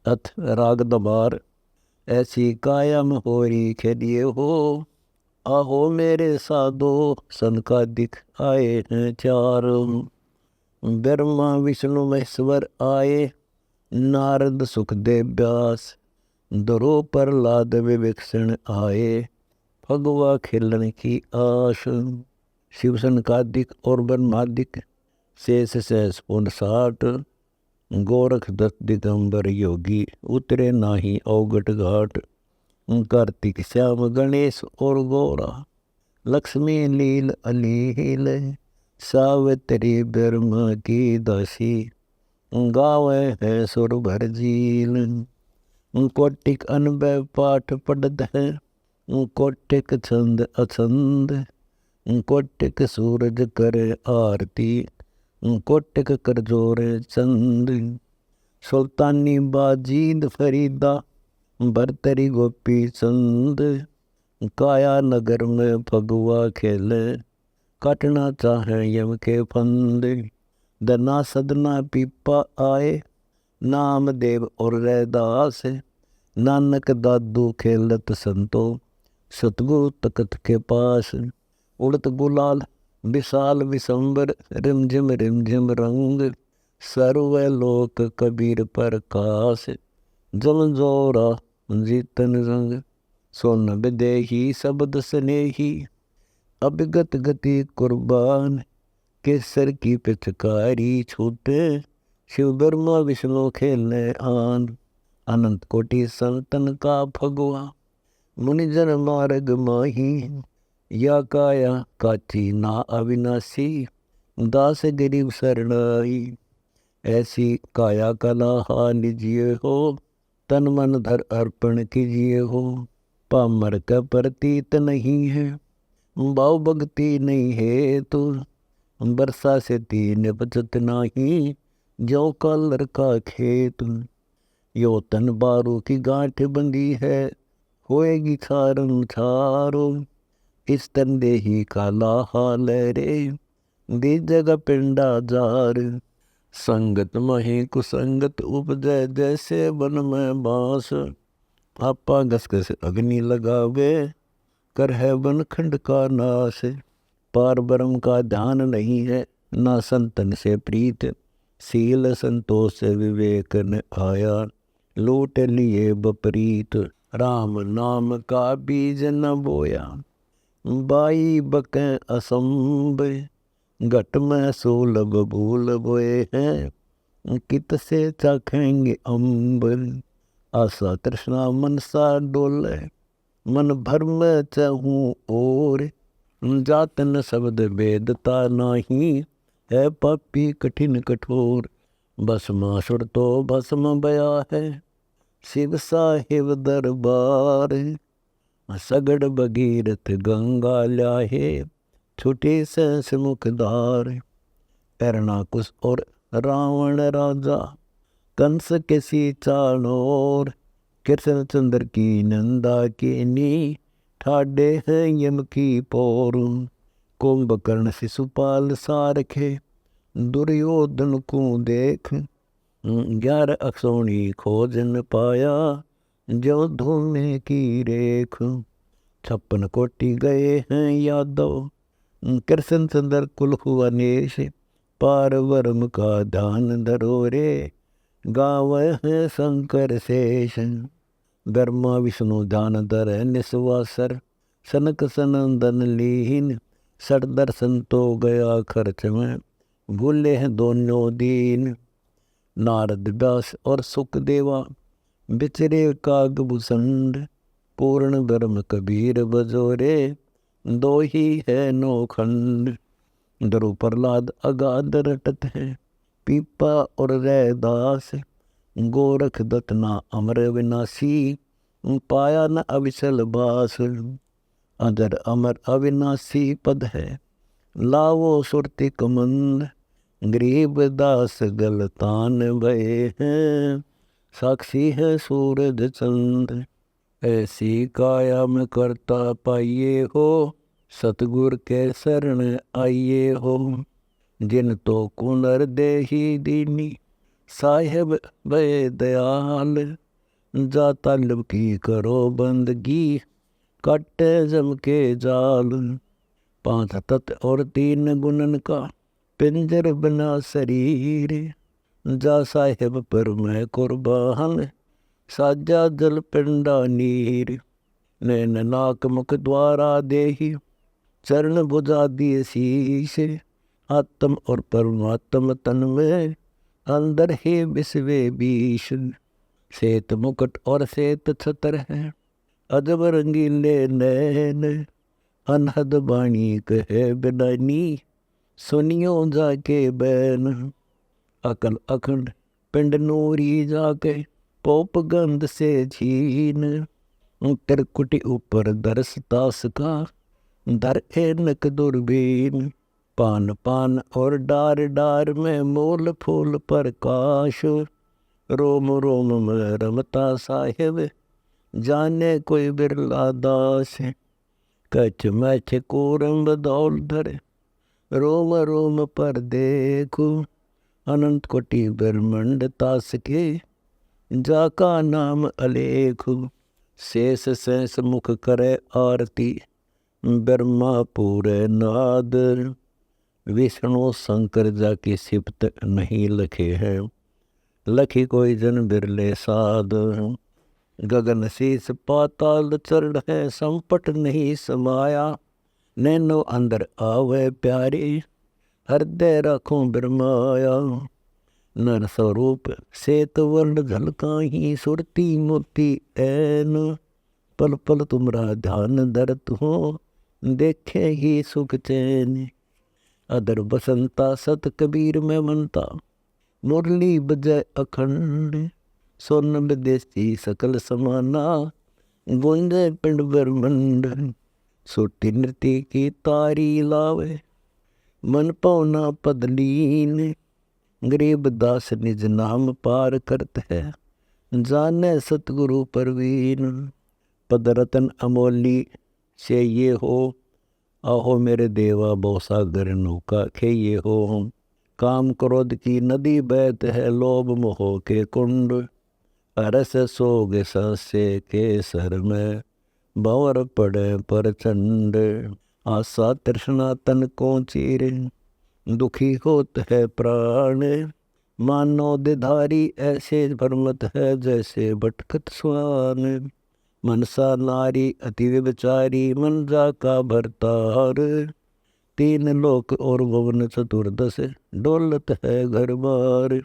अथ राग दबार। ऐसी कायम होरी खेलिए हो, आहो मेरे साधो संकादिक आए हैं चार। ब्रह्मा विष्णु महेश्वर आए, नारद सुखदेव व्यास, द्रो प्रहलाद विभीषण आए, भगवा खेलन की आश। शिव संकादिक और ब्रह्मादिक शेष सहस 59। गोरख दत्त दिगंबर योगी उतरे नाही अवगट घाट। कार्तिक श्याम गणेश और गौरा, लक्ष्मी लील अलील, सावित्री ब्रह्म की दासी, गावे है सुर भर झील। कोटिक अनबय पाठ पढ़त है, कोटिक छंद अछंद, कोटिक सूरज करे आरती, कोटिक कर जोरे चंद। सुल्तानी बाजीद फरीदा, भरतरी गोपी चंद, काया नगर में फगुआ खेले, काटना चाहे यम के फंद। दना सदना पीपा आए, नामदेव और रैदास, नानक दादू खेलत संतो, सतगुरु तकत के पास। उड़त गुलाल विशाल विशंबर, रिमझिम रिमझिम रंग, सर्व लोक कबीर प्रकाश, जल जोरा जीतन रंग। सोन विदेही शब्द स्नेही, अभिगत गति कुर्बान, केसर की पिचकारी छूटे, शिव ब्रह्मा विष्णु खेलने आन। अनंत कोटि संतन का भगवा, मुनिजन मार्ग माही, या काया काची ना अविनाशी, दास गरीब शरणाई। ऐसी काया कला हान लीजिए हो, तन मन धर अर्पण कीजिए हो। पामर का प्रतीत नहीं है, भाव भक्ति नहीं है तो, वर्षा से तीन बचत नाही, जो का लड़का खेत। यो तन बारू की गांठ बंदी है, होएगी छारम छारो, इस तन देही काला हाल रे, दी जगह पिंडा जार। संगत मही कुसंगत उपजय, जैसे वन में बांस, आपा घस घस अग्नि लगावे, कर है वन खंड का नाश। पार ब्रह्म का ध्यान नहीं है, ना संतन से प्रीत, सील संतोष से विवेक न आया, लूट लिए बपरीत। राम नाम का बीज न बोया, बाई बके असंभ, घट में सोलभ भूल बोए हैं, कित से चाखेंगे अम्ब। आशा तृष्णा मन सा डोले, मन भर में चहूँ और, जातन शब्द वेदता नाही, है पापी कठिन कठोर। भस्मासुर तो भस्म बया है, शिव साहिब दरबार, सगड़ भगीरथ गंगा ल्याहे, छुटे सहस मुखदार। हिरणाकुश और रावण राजा, कंस के सी चाणोर, कृष्ण चंद्र की नंदा के नी, ठाडे हैं यम की पोर। कुंभकर्ण शिशुपाल सारखे, दुर्योधन को देख, 11 अक्षौणी खोज न पाया, जो धूमे की रेख। 56 कोटि गए हैं यादव, कृष्ण चंद्र कुल हुआ नेश, पार ब्रह्म का ध्यान धरो रे, गावे हैं शंकर शेष। ब्रह्मा विष्णु ध्यान धर निस्वासर, सनक सनंदन लीन, सठ दर्शन तो गया खर्च में, भूले हैं दोनों दीन। नारद व्यास और सुखदेवा, बिचरे काग भूषण, पूर्ण ब्रह्म कबीर बजोरे, दो ही है नौ खंड। द्रु प्रहलाद अगाध रटत है, पीपा और रैदास, गोरख दत्त ना अमर विनाशी, पाया न अविचल बास। अजर अमर अविनाशी पद है, लावो सुरति कमंद, गरीब दास गलतान भये हैं, साक्षी है सूरज चंद। ऐसी काया में करता पाइये हो, सतगुर के शरण आइये हो। जिन तो कुनर देही दीनी, साहेब बे दयाल, जाता लब की करो बंदगी, काटे जम के जाल। 5 तत्व और 3 गुणन का पिंजर बना शरीर, जा साहेब पर मैं कुर्बान, साजा जल पिंडा नीर। नैन नाक मुख द्वारा देही, चरण बुझा दिए शीश। आत्म और परमात्म तन में, अंदर ही बिस्वे बीश। श्वेत मुकुट और श्वेत छत्र है, अजब रंगीले नैन। अनहद बाणी कहे बिनानी, सुनियो जाके बैन। अकल अखंड पिंड नूरी जाके, पोप गंध से छीन। त्रिकुटी ऊपर दरस तास का, धर एनक दुर्बीन। पान पान और डार डार में, मूल फूल प्रकाश। रोम रोम में रमता साहेब, जाने कोई बिरला दास। कछ मैछ कोरम्ब दौल धर, रोम रोम पर देखो। अनंत कोटि ब्रह्मंड तास के, जाका नाम अलेखु। शेष शेष मुख करे आरती, ब्रह्मा पूरे नाद। विष्णु शंकर जाकी सिफत नहीं लखे हैं, लखी कोई जन बिरले साध। गगन शीस पाताल चरण है, संपट नहीं समाया। नैनो अंदर आवे प्यारे, हृदय रखो ब्रह्माया। नर स्वरूप श्वेत वर्ण झलकाही, सुरती मोती ऐन। पल पल तुमरा ध्यान धरत हो, देखे ही सुख चैन। अदर बसंता सत कबीर में मनता, मुरली बजय अखंड। सोन विदेशी सकल समाना, गूंजे पिंड ब्रह्मंड। सुरती नृत्य की तारी लावे, मन पौना पदलीन। गरीब दास निज नाम पार करत है, जाने सतगुरु परवीन। पद रतन अमोली से ये हो, आहो मेरे देवा बहुसागर नौका खेये हो। काम क्रोध की नदी बहत है, लोभ मोह के कुंड। अरस सोग सस्य के सर में, भंवर पड़े प्रचंड। आशा तृष्णा तन को चीरे, दुखी होत है प्राण। मानो दिधारी ऐसे भ्रमत है, जैसे भटकत स्वान। मनसा नारी अति विचारी, मन जाका भरतार। 3 लोक और भवन चतुर्दश, डोलत है घर बार।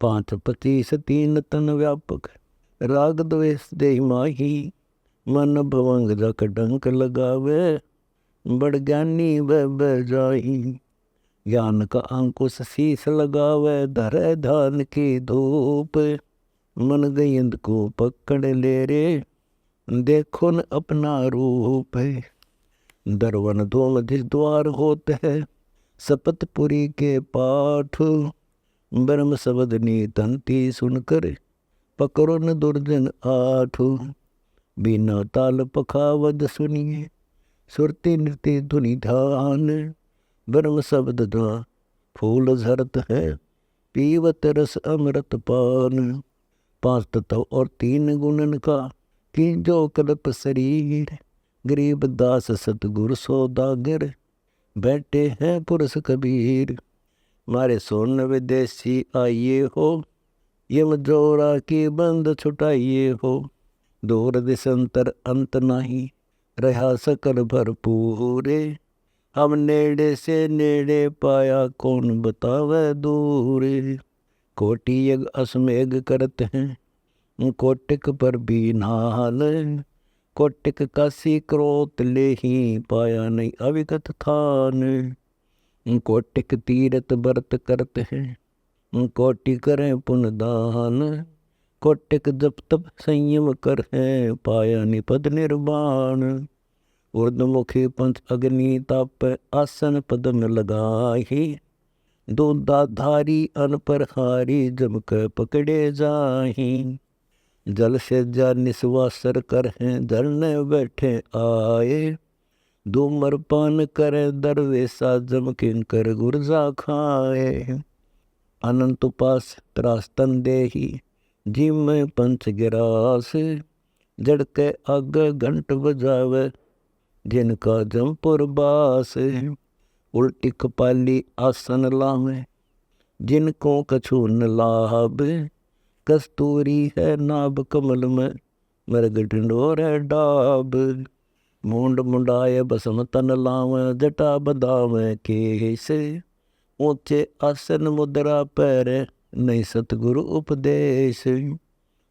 5 25 3 तन व्यापक, राग द्वेष देहि माही। मन भवंग जक डंक लगावे, बड़ ज्ञानी वह जाही। ज्ञान का अंकुश शीस लगावे, धरे धान की धूप। मन गयंद को पकड़ ले रे, देखो न अपना रूप। दरवन धूमधिस द्वार होत है, सपतपुरी के पाठ। ब्रह्म शब्द नीतंती सुनकर, पकड़ो न दुर्जन 8। बिना ताल पखावद सुनिए, सुरती नृत्य धुनि ध्यान। ब्रह्म शब्द धा फूल झरत है, पीवत रस अमृत पान। 5 तत्व और 3 गुणन का, कि जो कल्प शरीर। गरीब दास सतगुरु सौदागर, बैठे हैं पुरुष कबीर। मारे सोन विदेशी आइए हो, यम जोड़ा की बंद छुटाइए हो। दूर दिशंतर अंत नहीं, रहा सकल भरपूरे। हम नेड़े से नेड़े पाया, कौन बतावे दूरे। कोटि यज्ञ अश्वमेघ करते हैं, कोटिक पर भी नाल। कोटिक काशी क्रोत ले ही, पाया नहीं अविगत थान। कोटिक तीरथ व्रत करते हैं, कोटि करें पुण्य दान। कोटिक जप तप संयम कर है, पाया निपद निर्वाण। ऊर्ध्वमुखी पंच अग्नि ताप, आसन पद में लगाही। दूधाधारी अनपरहारी, जम कर पकड़े जाही। जल से जा निस्वासर कर हैं, धरने बैठे आए। धूम्रपान करे दरवेशा, जम किंकर गुर्जा खाए। अनंत उपास त्रास तन देही, जिम में पंच गिरास। जड़ के आगे घंट बजावे, जिनका जमपुर बास। उल्टी कपाली आसन लावे, जिनको कछु न लाभ। कस्तूरी है नाभ कमल में, मृग ढिंढोरे डाब। मूंड मुंडाए बसम तन लावे, जटा बदावे केस। ऊंचे आसन मुद्रा पैरे, नहीं सतगुरु उपदेश।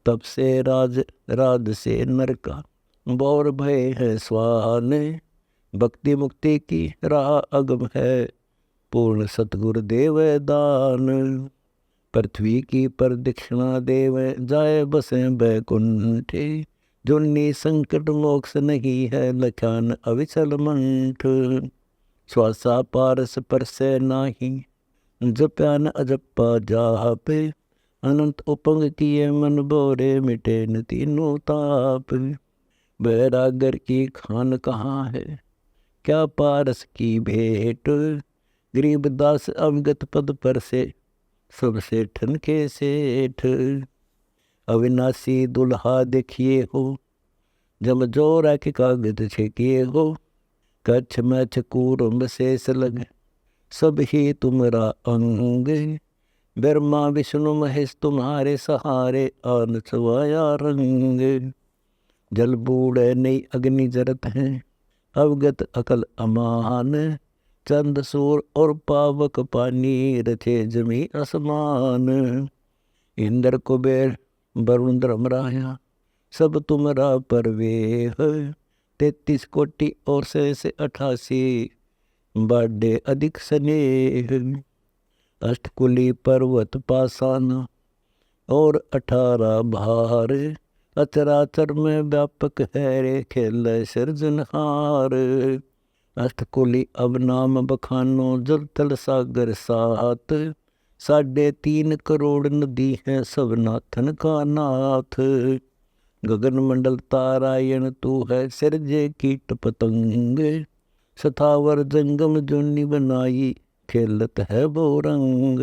तब से राज से नर का, बौर भय है स्वान। भक्ति मुक्ति की राह अगम है, पूर्ण सतगुरु देव दान। पृथ्वी की प्रदक्षिणा देवे, जाए बसे बैकुंठे। जुन्नी संकट मोक्ष नहीं है, लख्यान अविचल मंठ। श्वासा पारस परसे नाही, जप्यान अजप्पा जाप। अनंत उपंग किए मन बोरे, मिटे न तीनों ताप। बैरागर की खान कहाँ है, क्या पारस की भेंट। गरीबदास अवगत पद पर से, सबसे ठन के सेठ। अविनाशी दुल्हा देखिए हो, जब जोरा के कागज छेकिए हो। कच्छ मैछ कूर्म शेष लगे, सब ही तुमरा अंग। ब्रह्मा विष्णु महेश तुम्हारे सहारे, आन छवाया रंग। जल बूढ़े नई अग्नि जरत हैं, अवगत अकल अमान। चंद सूर और पावक पानी, रचे जमी आसमान। इंद्र कुबेर वरुण धर्मराया, सब तुमरा परवेह। 33 कोटि और से 88, बाडे अधिक स्नेह। अष्टकुली पर्वत पासाना, और 18 भार। अचराचर में व्यापक है रे, खेल सृजनहार। अष्टकुली अब नाम बखानो, जल तल सागर सात। 3.5 करोड़ नदी है, सब नाथन का नाथ। गगन मंडल तारायण तू है, सिरजे कीट पतंग। सथावर जंगम जुन्नी बनाई, खेलत है बोरंग।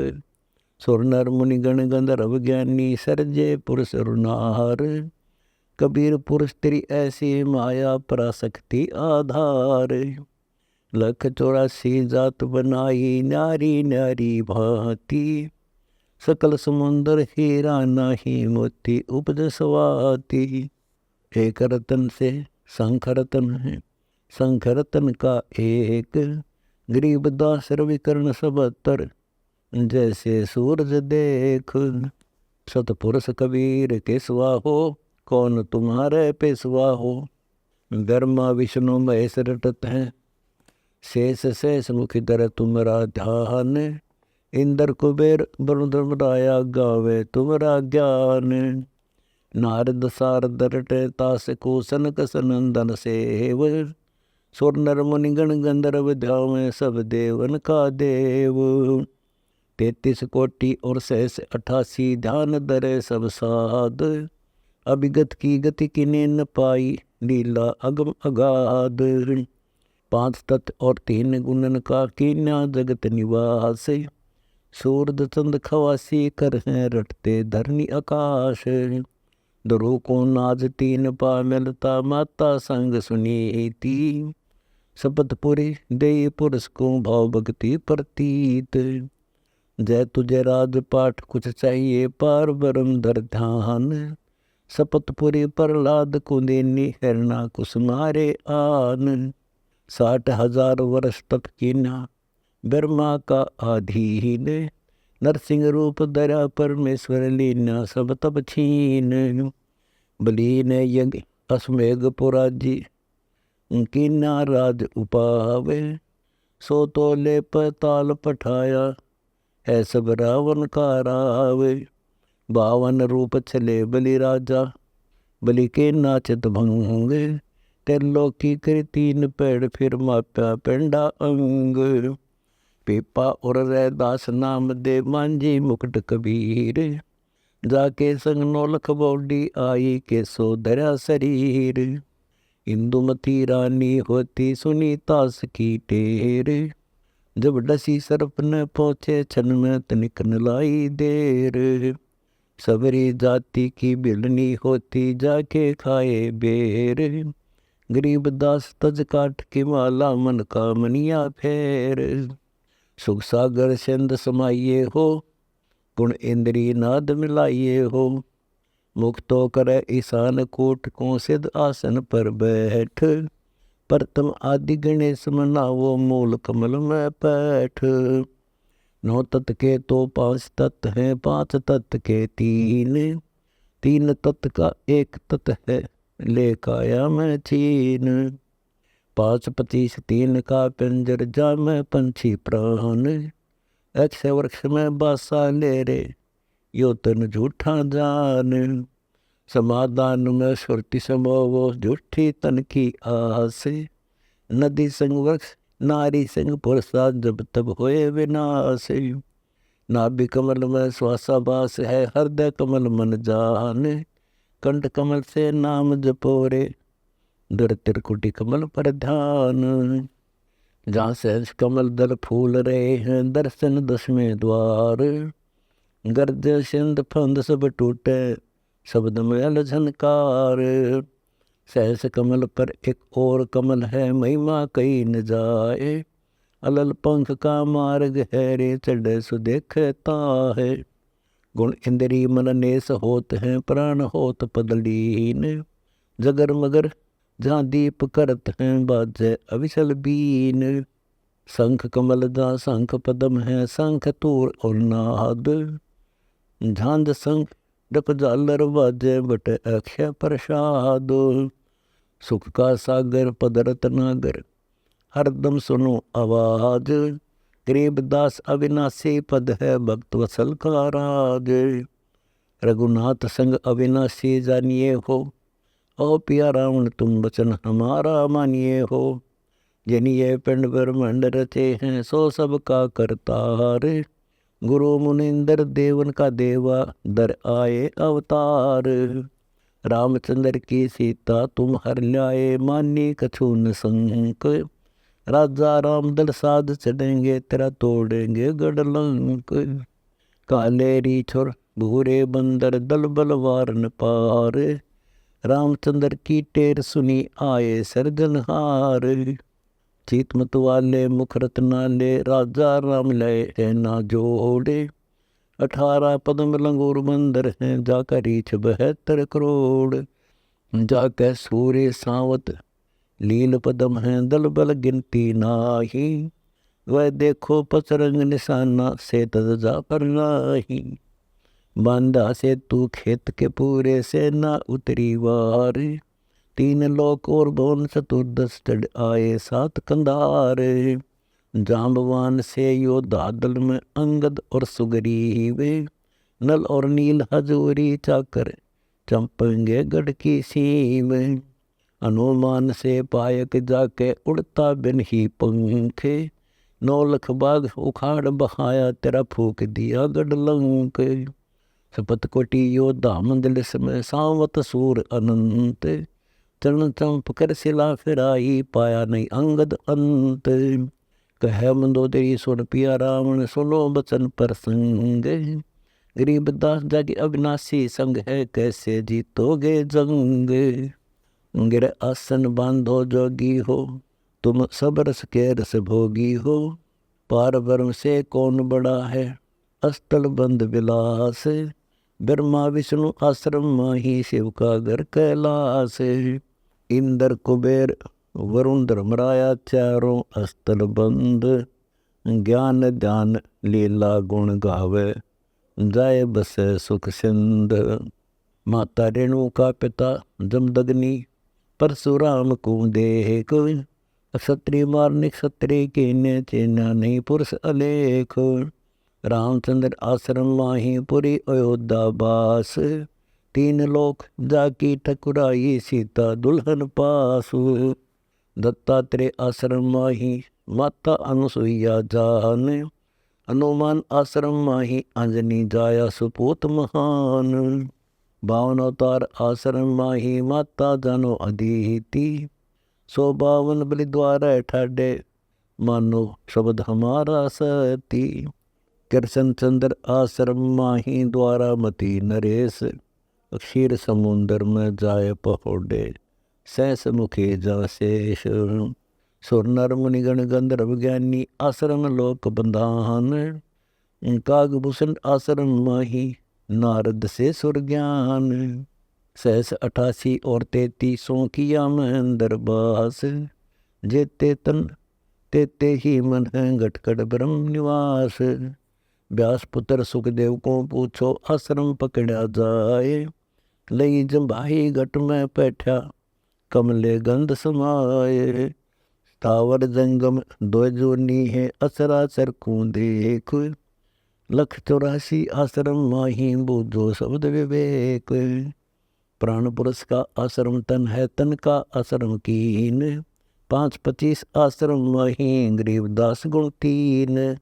सुर नर मुनि गण गंधर्व ज्ञानी, सरजे पुरुष रुनार। कबीर पुरुष तेरी ऐसी माया, पराशक्ति आधार। 184 जात बनाई, नारी नारी भांति। सकल समुंदर हीरा नाही, मोती उपज स्वाति। एक रतन से शंख रतन है, शंख रतन का एक। गरीबदास रविकर्ण 77, जैसे सूरज देख। सतपुरुष कबीर के स्वाहो, कौन तुम्हारे पेशवा हो। ब्रह्मा विष्णु महेश रटत हैं, शेष शेष मुखी दर तुमरा ध्यान। इंद्र कुबेर वरुण धर्मराया, गावे तुमरा ज्ञान। नारद सारद रटे तास को, सनक सनंदन सेव। सुर नर मुनि गण गंधर्व ध्यावे, सब देवन का देव। 33 कोटि और सहस 88, ध्यान धरे सब साध। अभिगत की गति किने न पाई, लीला अगम अगाध। 5 तत्व और 3 गुणन का, कीन्या जगत निवास। सूरज चंद खवासी कर हैं, रटते धरनी आकाश। ध्रुव को नाज 3 पा मिलता, माता संग सुनीति। शपथपुरी दे पुरुष को, भाव भक्ति प्रतीत। जय तुझे राजपाठ कुछ चाहिए, पार ब्रह्म धर ध्यान। शपथपुरी प्रहलाद को देनी, हिरणा कुश मारे आन। 60,000 वर्ष तप कीन्या, ब्रह्मा का आधीन। नरसिंह रूप धरा परमेश्वर, लीना सब तप छीन। बली ने यज्ञ अश्वमेघ पुराजी, कीन्या राज उपावे। 100 तोले पताल पठाया, है सब रावण का रावे। 52 रूप चले बलि राजा, बलि के नाचत भंग। त्रिलोकी कर 3 पेड़, फिर माप्या पेंडा अंग। पीपा और रैदास नाम दे, मांझी मुकुट कबीर। जाके संग नौलख बौडी आई, के सो धरा शरीर। इंदुमती रानी होती, सुनी तास की टेर। जब डसी सर्प न पहुँचे छन में तनिक न लाई देर। सबरी जाति की बिलनी होती जाके खाए बेर। गरीब दास तज काट की माला मन का मनिया फेर। सुख सागर सिंध समाइए हो गुण इंद्री नाद मिलाइए हो। मुक्तो करे ईशान कूट को सिद्ध आसन पर बैठ। प्रथम आदि गणेश मनावो मूल कमल में पैठ। नौ तत्व के तो पांच तत्व हैं पांच तत्व के तीन। तीन तत्व का एक तत्व है ले काया में चीन। पांच पचीस तीन का पिंजर जा में पंछी प्राण। अक्षय वृक्ष में बासा ले रे यो तन झूठा जान। समाधान में सुरति समोवो झूठी तन की आस। नदी संग वृक्ष नारी संग पुरुषा जब तब होए विनाश। नाभि कमल में श्वासाभास है हृदय कमल मन जान। कंठ कमल से नाम जपोरे दर त्रिकुटी कमल पर ध्यान। जहाँ सहज कमल दल फूल रहे हैं दर्शन दसवें द्वार। गर्ज सिंध फंद सब टूटे शब्द में झनकार। सहस कमल पर एक और कमल है महिमा कही न जाए। अलल पंख का मार्ग है रे चढ़े सु देखता है। गुण इंद्री मन नेस होत हैं प्राण होत पदलीन। जगर मगर जहाँ दीप करत हैं बाजे अविचल बीन। शंख कमल जहाँ शंख पदम है शंख तूर और नाद। झांझ शंख डक झालर बाजे बट अक्षय प्रसाद। सुख का सागर पदरत नागर हरदम सुनो आवाज। गरीब दास अविनाशी पद है भक्त वसल का राज। रघुनाथ संग अविनाशी जानिए हो ओ पिया रावण तुम वचन हमारा मानिए हो। जिन्हें पिंड ब्रह्मांड रचे हैं सो सब का करतार। गुरु मुनिंदर देवन का देवा दर आए अवतार। रामचंद्र की सीता तुम हर ल्याए मानी कछु न संक। राजा राम दल साध चढ़ेंगे तेरा तोड़ेंगे गढ़ लंक। काले रीछोर भूरे बंदर दल बलवार न पार। रामचंद्र की टेर सुनी आए सर्जनहार। चीत मत वाले मुख रत्नाले राजा राम लय है ना जोड़े। 18 पद्म लंगूर बंदर हैं जाकर रीछ 72 करोड़। जाकर सूर्य सावत लील पदम हैं दल बल गिनती नाही। वह देखो पचरंग निशाना से तज जा पर नाही। बांधा से तू खेत के पूरे से ना उतरी वार। 3 लोक और भवन चतुर्दश चढ़ आए 7 कंधार। जाम्बवान से योद्धा दल में अंगद और सुग्रीव। नल और नील हजूरी चाकर चंपेंगे गढ़ की सीम। हनुमान से पायक जाके उड़ता बिन ही पंखे। 9 लख बाग उखाड़ बहाया तेरा फूक दिया गढ़ लंक। सपत कोटि योद्धा मंदिर में सावत सूर अनंत। चरण चंप कर सिला फिराई पाया नहीं अंगद अंत। कह मंदोदरी सुन पिया रावण सुनो बचन पर संग। गरीब दास जागे अविनाशी संग है कैसे जीतोगे जंग। गिर आसन बांधो जोगी हो तुम सब रस के रस भोगी हो। पार ब्रह्म से कौन बड़ा है अस्तल बंद विलास। ब्रह्मा विष्णु आश्रम माही शिव का घर कैलास। इंद्र कुबेर वरुण धर्मराया चारों अस्तल बंद। ज्ञान ध्यान लीला गुण गावे जाए बसे सुख सिंध। माता रेणु का पिता जमदग्नि परशुराम को देख। क्षत्रिय मारने क्षत्रिय के ने चेना नहीं पुरुष अलेख। रामचंद्र आश्रम माही पुरी अयोध्या बास। 3 लोक जाकी ठकुराई सीता दुल्हन पासु। दत्तात्रेय आश्रम माही माता अनुसुईया जान। हनुमान आश्रम माही अंजनी जाया सुपूत महान। 52 अवतार आश्रम माही माता जानो अदिति। 152 बलि द्वार ठाडे मानो शब्द हमारा सती। कृष्ण चंद्र आश्रम माही द्वारामती नरेश। क्षीर समुंदर में जाय पहोडे सहस मुखे जाशेष। सुर नर मुनिगण गंधर्व ज्ञानी आश्रम लोक बंधान। कागभूषण आश्रम माही नारद से सुर ज्ञान। सहस 88 और 33 किया मैं दरबास। जेते तन तेते ही मन है घटकट ब्रह्म निवास। व्यास पुत्र सुखदेव को पूछो आश्रम पकड़ा जाए। लई जम्भाई घट में बैठा कमले गंध समाये। स्थावर जंगम दो जोनी है असरासर को देख। लख 84 आश्रम माही बूझो शब्द विवेक। प्राण पुरुष का आश्रम तन है तन का आश्रम कीन। 525 आश्रम माही गरीबदास गुण 3।